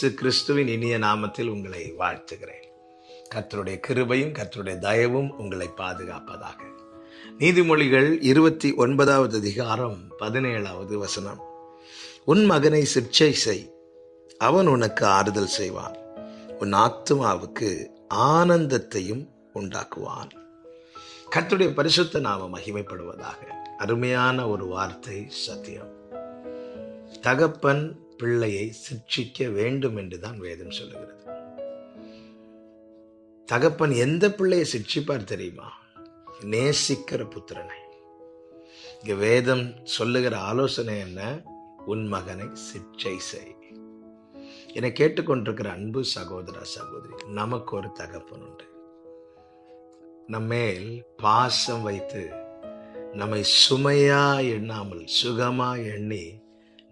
இயேசு கிறிஸ்துவின் இனிய நாமத்தில் உங்களை வாழ்த்துகிறேன். கர்த்தருடைய கிருபையும் கர்த்தருடைய தயவும் உங்களை பாதுகாப்பதாக. நீதிமொழிகள் 29வது அதிகாரம் 17வது வசனம். உன் மகனை சிற்சை செய், அவன் உனக்கு ஆறுதல் செய்வான், உன் ஆத்துமாவுக்கு ஆனந்தத்தையும் உண்டாக்குவான். கர்த்தருடைய பரிசுத்த நாமம் மகிமைப்படுவதாக. அருமையான ஒரு வார்த்தை, சத்தியம். தகப்பன் பிள்ளையை சிட்சிக்க வேண்டும் என்றுதான் வேதம் சொல்லுகிறது. தகப்பன் எந்த பிள்ளையை சிட்சிப்பார் தெரியுமா? நேசிக்கிற புத்திரனை. இங்க வேதம் சொல்லுகிற ஆலோசனை என்ன? உன் மகனை சிட்சை செய். என்னை கேட்டுக்கொண்டிருக்கிற அன்பு சகோதர சகோதரி, நமக்கு ஒரு தகப்பன் உண்டு. நம்மேல் பாசம் வைத்து நம்மை சுமையா எண்ணாமல் சுகமா எண்ணி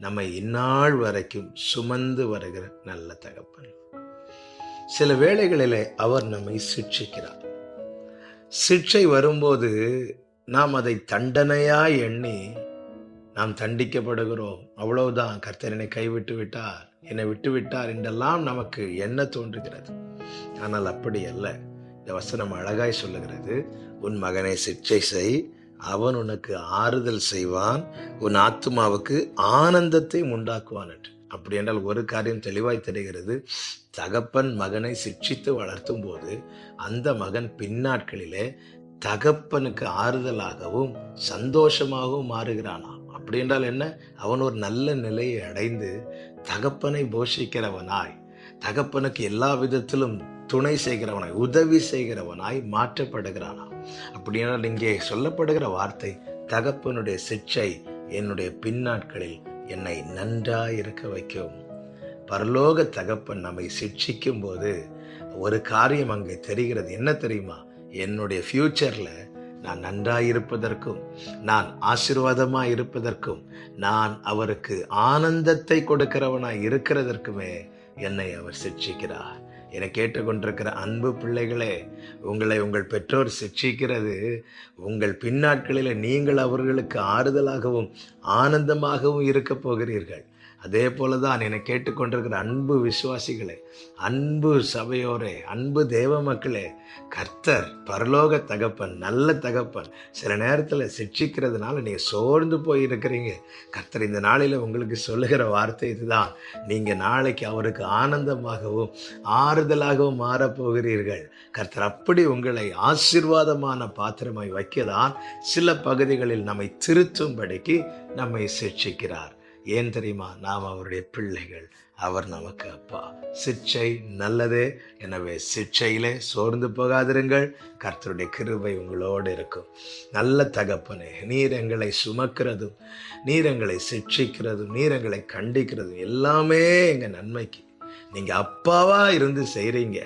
நம்மை இந்நாள் வரைக்கும் சுமந்து வருகிற நல்ல தகப்பன். சில வேளைகளிலே அவர் நம்மை சிட்சிக்கிறார். சிட்சை வரும்போது நாம் அதை தண்டனையா எண்ணி நாம் தண்டிக்கப்படுகிறோம். அவ்வளவுதான், கர்த்தர் என்னை கைவிட்டு விட்டார், என்னை விட்டு விட்டார் என்றெல்லாம் நமக்கு எண்ண தோன்றுகிறது. ஆனால் அப்படி அல்ல. இந்த வசனம் அழகாய் சொல்லுகிறது, உன் மகனை சிட்சை செய், அவன் உனக்கு ஆறுதல் செய்வான், உன் ஆத்துமாவுக்கு ஆனந்தத்தை உண்டாக்குவான் என்று. அப்படி என்றால் ஒரு காரியம் தெளிவாய் தெரிகிறது. தகப்பன் மகனை சிட்சித்து வளர்த்தும் போது அந்த மகன் பின்னாட்களிலே தகப்பனுக்கு ஆறுதலாகவும் சந்தோஷமாகவும் மாறுகிறானா. அப்படி என்றால் என்ன? அவன் ஒரு நல்ல நிலையை அடைந்து தகப்பனை போஷிக்கிறவனாய், தகப்பனுக்கு எல்லா விதத்திலும் துணை செய்கிறவனாய், உதவி செய்கிறவனாய் மாற்றப்படுகிறானா. அப்படினால் இங்கே சொல்லப்படுகிற வார்த்தை, தகப்பனுடைய சிட்சை என்னுடைய பின்னாட்களில் என்னை நன்றாய் இருக்க வைக்கும். பரலோக தகப்பன் நம்மை சிட்சிக்கும் போது ஒரு காரியம் அங்கே தெரிகிறது. என்ன தெரியுமா? என்னுடைய ஃபியூச்சர்ல நான் நன்றாய் இருப்பதற்கும், நான் ஆசீர்வாதமாய் இருப்பதற்கும், நான் அவருக்கு ஆனந்தத்தை கொடுக்கிறவனாய் இருக்கிறதற்குமே என்னை அவர் சிட்சிக்கிறார். என கேட்டுக்கொண்டிருக்கிற அன்பு பிள்ளைகளே, உங்களை உங்கள் பெற்றோர் சிட்சிக்கிறது உங்கள் பின்னாட்களில் நீங்கள் அவர்களுக்கு ஆறுதலாகவும் ஆனந்தமாகவும் இருக்க போகிறீர்கள். அதே போலதான் என கேட்டுக்கொண்டிருக்கிற அன்பு விசுவாசிகளே, அன்பு சபையோரே, அன்பு தேவ மக்களே, கர்த்தர் பரலோக தகப்பன், நல்ல தகப்பன் சில நேரத்தில் சிட்சிக்கிறதுனால நீங்க சோர்ந்து போய் இருக்கிறீங்க. கர்த்தர் இந்த நாளில் உங்களுக்கு சொல்லுகிற வார்த்தை இதுதான். நீங்க நாளைக்கு அவருக்கு ஆனந்தமாகவும் ஆறுதலாகவும் மாறப்போகிறீர்கள். கர்த்தர் அப்படி உங்களை ஆசீர்வாதமான பாத்திரமாய் வைக்கதான் சில பகுதிகளில் நம்மை திருத்தும்படிக்கு நம்மை சிட்சிக்கிறார். ஏன் தெரியுமா? நாம் அவருடைய பிள்ளைகள், அவர் நமக்கு அப்பா. சிட்சை நல்லதே. எனவே சிட்சையிலே சோர்ந்து போகாதிருங்கள். கர்த்தருடைய கிருபை உங்களோடு இருக்கும். நல்ல தகப்பனே, நீர் எங்களை சுமக்கிறதும், நீர் எங்களை சிட்சிக்கிறதும், நீர் எங்களை கண்டிக்கிறதும் எல்லாமே எங்க நன்மைக்கு. நீங்க அப்பாவா இருந்து செய்றீங்க.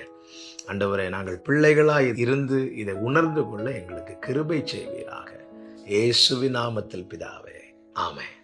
ஆண்டவரே, நாங்கள் பிள்ளைகளா இருந்து இதை உணர்ந்து கொள்ள எங்களுக்கு கிருபை செய்வீராக. இயேசுவின் நாமத்தில் பிதாவே, ஆமென்.